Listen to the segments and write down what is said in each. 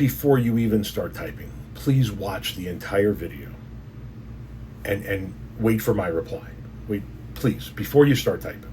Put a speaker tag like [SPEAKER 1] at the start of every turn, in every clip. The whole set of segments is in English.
[SPEAKER 1] before you even start typing, please watch the entire video and wait for my reply. Wait, please, before you start typing.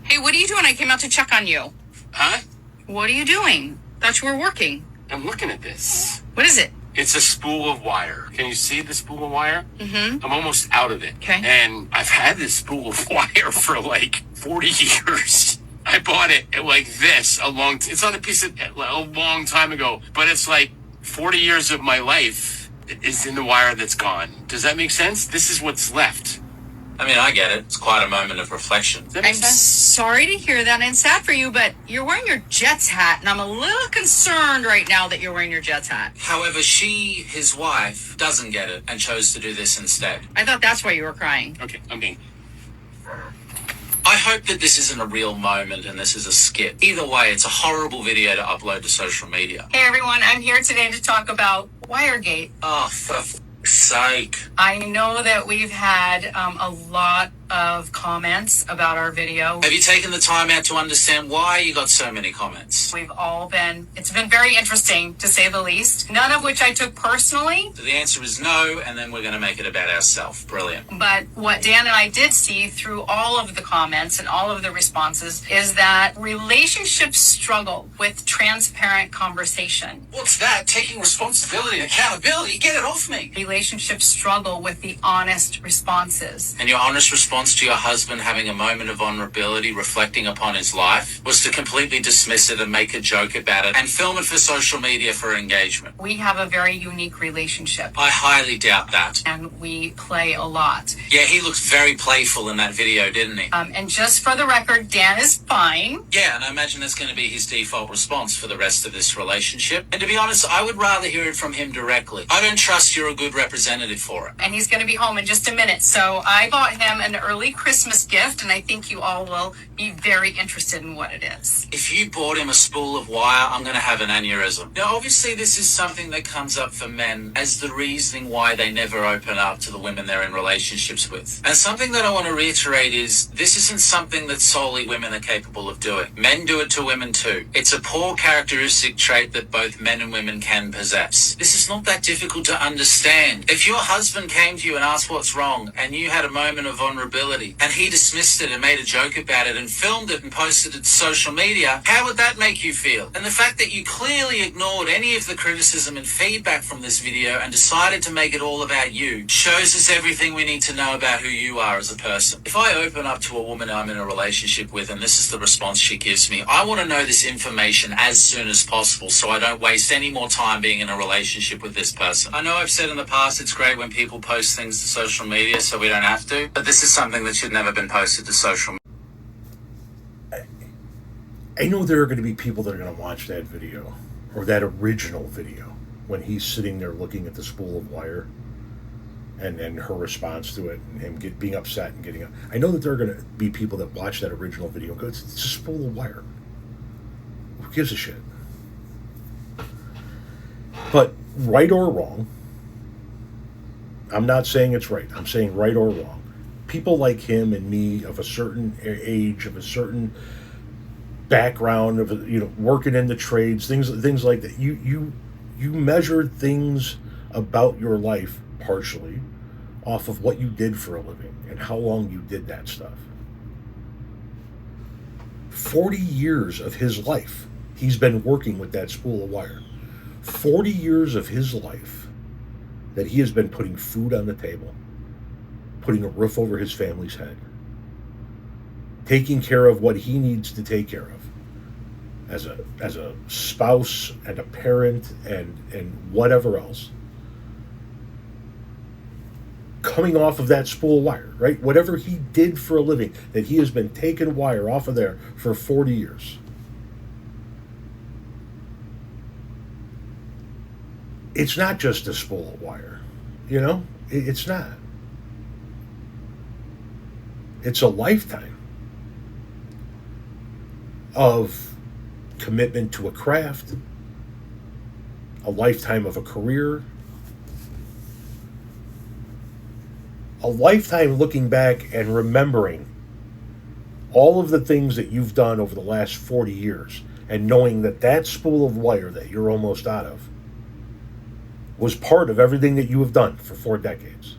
[SPEAKER 2] Hey, what are you doing? I came out to check on you.
[SPEAKER 3] Huh?
[SPEAKER 2] What are you doing? Thought you were working.
[SPEAKER 3] I'm looking at this.
[SPEAKER 2] What is it?
[SPEAKER 3] It's a spool of wire. Can you see the spool of wire?
[SPEAKER 2] Mm-hmm.
[SPEAKER 3] I'm almost out of it.
[SPEAKER 2] Okay.
[SPEAKER 3] And I've had this spool of wire for like 40 years. I bought it at like this it's on a piece of a long time ago, but it's like 40 years of my life is in the wire that's gone. Does that make sense? This is what's left.
[SPEAKER 4] I mean, I get it. It's quite a moment of reflection.
[SPEAKER 3] Does that make
[SPEAKER 2] I'm
[SPEAKER 3] sense?
[SPEAKER 2] sorry to hear that, and it's sad for you, but you're wearing your Jets hat, and I'm a little concerned right now that you're wearing your Jets hat.
[SPEAKER 4] However, she, his wife, doesn't get it and chose to do this instead.
[SPEAKER 2] I thought that's why you were crying.
[SPEAKER 3] Okay, I'm being.
[SPEAKER 4] I hope that this isn't a real moment and this is a skit. Either way, it's a horrible video to upload to social media.
[SPEAKER 2] Hey, everyone. I'm here today to talk about Wiregate.
[SPEAKER 4] Oh, for f***'s sake.
[SPEAKER 2] I know that we've had a lot of comments about our video.
[SPEAKER 4] Have you taken the time out to understand why you got so many comments?
[SPEAKER 2] It's been very interesting, to say the least, none of which I took personally.
[SPEAKER 4] So the answer is no, and then we're going to make it about ourselves. Brilliant.
[SPEAKER 2] But what Dan and I did see through all of the comments and all of the responses is that relationships struggle with transparent conversation.
[SPEAKER 4] What's that? Taking responsibility and accountability? Get it off me.
[SPEAKER 2] Relationships struggle with the honest responses.
[SPEAKER 4] And your honest response to your husband having a moment of vulnerability, reflecting upon his life, was to completely dismiss it and make a joke about it and film it for social media for engagement.
[SPEAKER 2] We have a very unique relationship,
[SPEAKER 4] I highly doubt that.
[SPEAKER 2] and we play a lot.
[SPEAKER 4] Yeah, he looked very playful in that video, didn't he?
[SPEAKER 2] And just for the record, Dan is fine.
[SPEAKER 4] Yeah, and I imagine that's going to be his default response for the rest of this relationship. And to be honest, I would rather hear it from him directly. I don't trust you're a good representative for it.
[SPEAKER 2] And he's going to be home in just a minute. So I bought him an early Christmas gift, and I think you all will be very interested in what it is.
[SPEAKER 4] If you bought him a spool of wire, I'm going to have an aneurysm. Now, obviously, this is something that comes up for men as the reasoning why they never open up to the women they're in relationships with. And something that I want to reiterate is this isn't something that solely women are capable of doing. Men do it to women too. It's a poor characteristic trait that both men and women can possess. This is not that difficult to understand. If your husband came to you and asked what's wrong, and you had a moment of vulnerability, and he dismissed it and made a joke about it and filmed it and posted it to social media, how would that make you feel? And the fact that you clearly ignored any of the criticism and feedback from this video and decided to make it all about you shows us everything we need to know about who you are as a person. If I open up to a woman I'm in a relationship with and this is the response she gives me, I want to know this information as soon as possible so I don't waste any more time being in a relationship with this person. I know I've said in the past it's great when people post things to social media so we don't have to, but this is something that should never been posted to social media.
[SPEAKER 1] I know there are going to be people that are going to watch that video, or that original video, when he's sitting there looking at the spool of wire, and her response to it, and him being upset and getting up. I know that there are going to be people that watch that original video and go, it's a spool of wire. Who gives a shit? But right or wrong, I'm not saying it's right. I'm saying right or wrong. People like him and me of a certain age, of a certain background, of working in the trades, things like that. You measure things about your life partially off of what you did for a living and how long you did that stuff. 40 years of his life, he's been working with that spool of wire. 40 years of his life that he has been putting food on the table, putting a roof over his family's head, taking care of what he needs to take care of as a spouse and a parent and whatever else. Coming off of that spool of wire, right? Whatever he did for a living, that he has been taking wire off of there for 40 years. It's not just a spool of wire, it's not. It's a lifetime of commitment to a craft, a lifetime of a career, a lifetime looking back and remembering all of the things that you've done over the last 40 years and knowing that that spool of wire that you're almost out of was part of everything that you have done for 4 decades.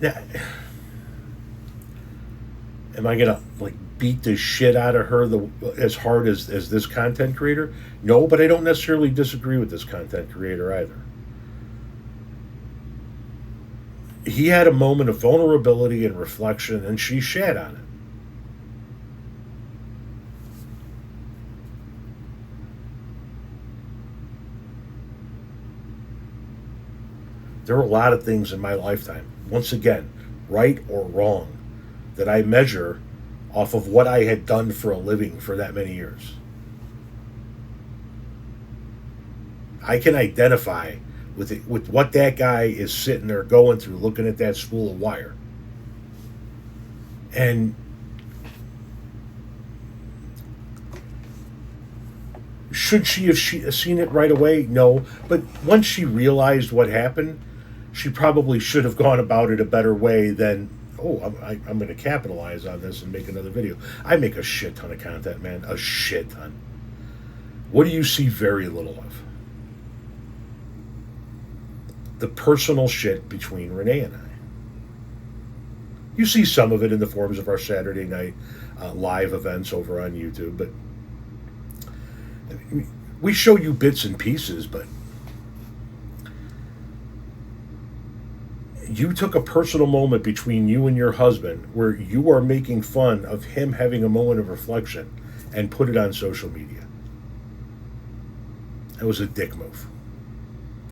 [SPEAKER 1] Yeah. Am I gonna like beat the shit out of her as hard as this content creator? No, but I don't necessarily disagree with this content creator either. He had a moment of vulnerability and reflection, and she shat on it. There are a lot of things in my lifetime, once again, right or wrong, that I measure off of what I had done for a living for that many years. I can identify with what that guy is sitting there going through, looking at that spool of wire. And should she have seen it right away? No. But once she realized what happened, she probably should have gone about it a better way than, oh, I'm going to capitalize on this and make another video. I make a shit ton of content, man. A shit ton. What do you see very little of? The personal shit between Renee and I. You see some of it in the forms of our Saturday night live events over on YouTube, but we show you bits and pieces, but you took a personal moment between you and your husband where you are making fun of him having a moment of reflection and put it on social media. That was a dick move.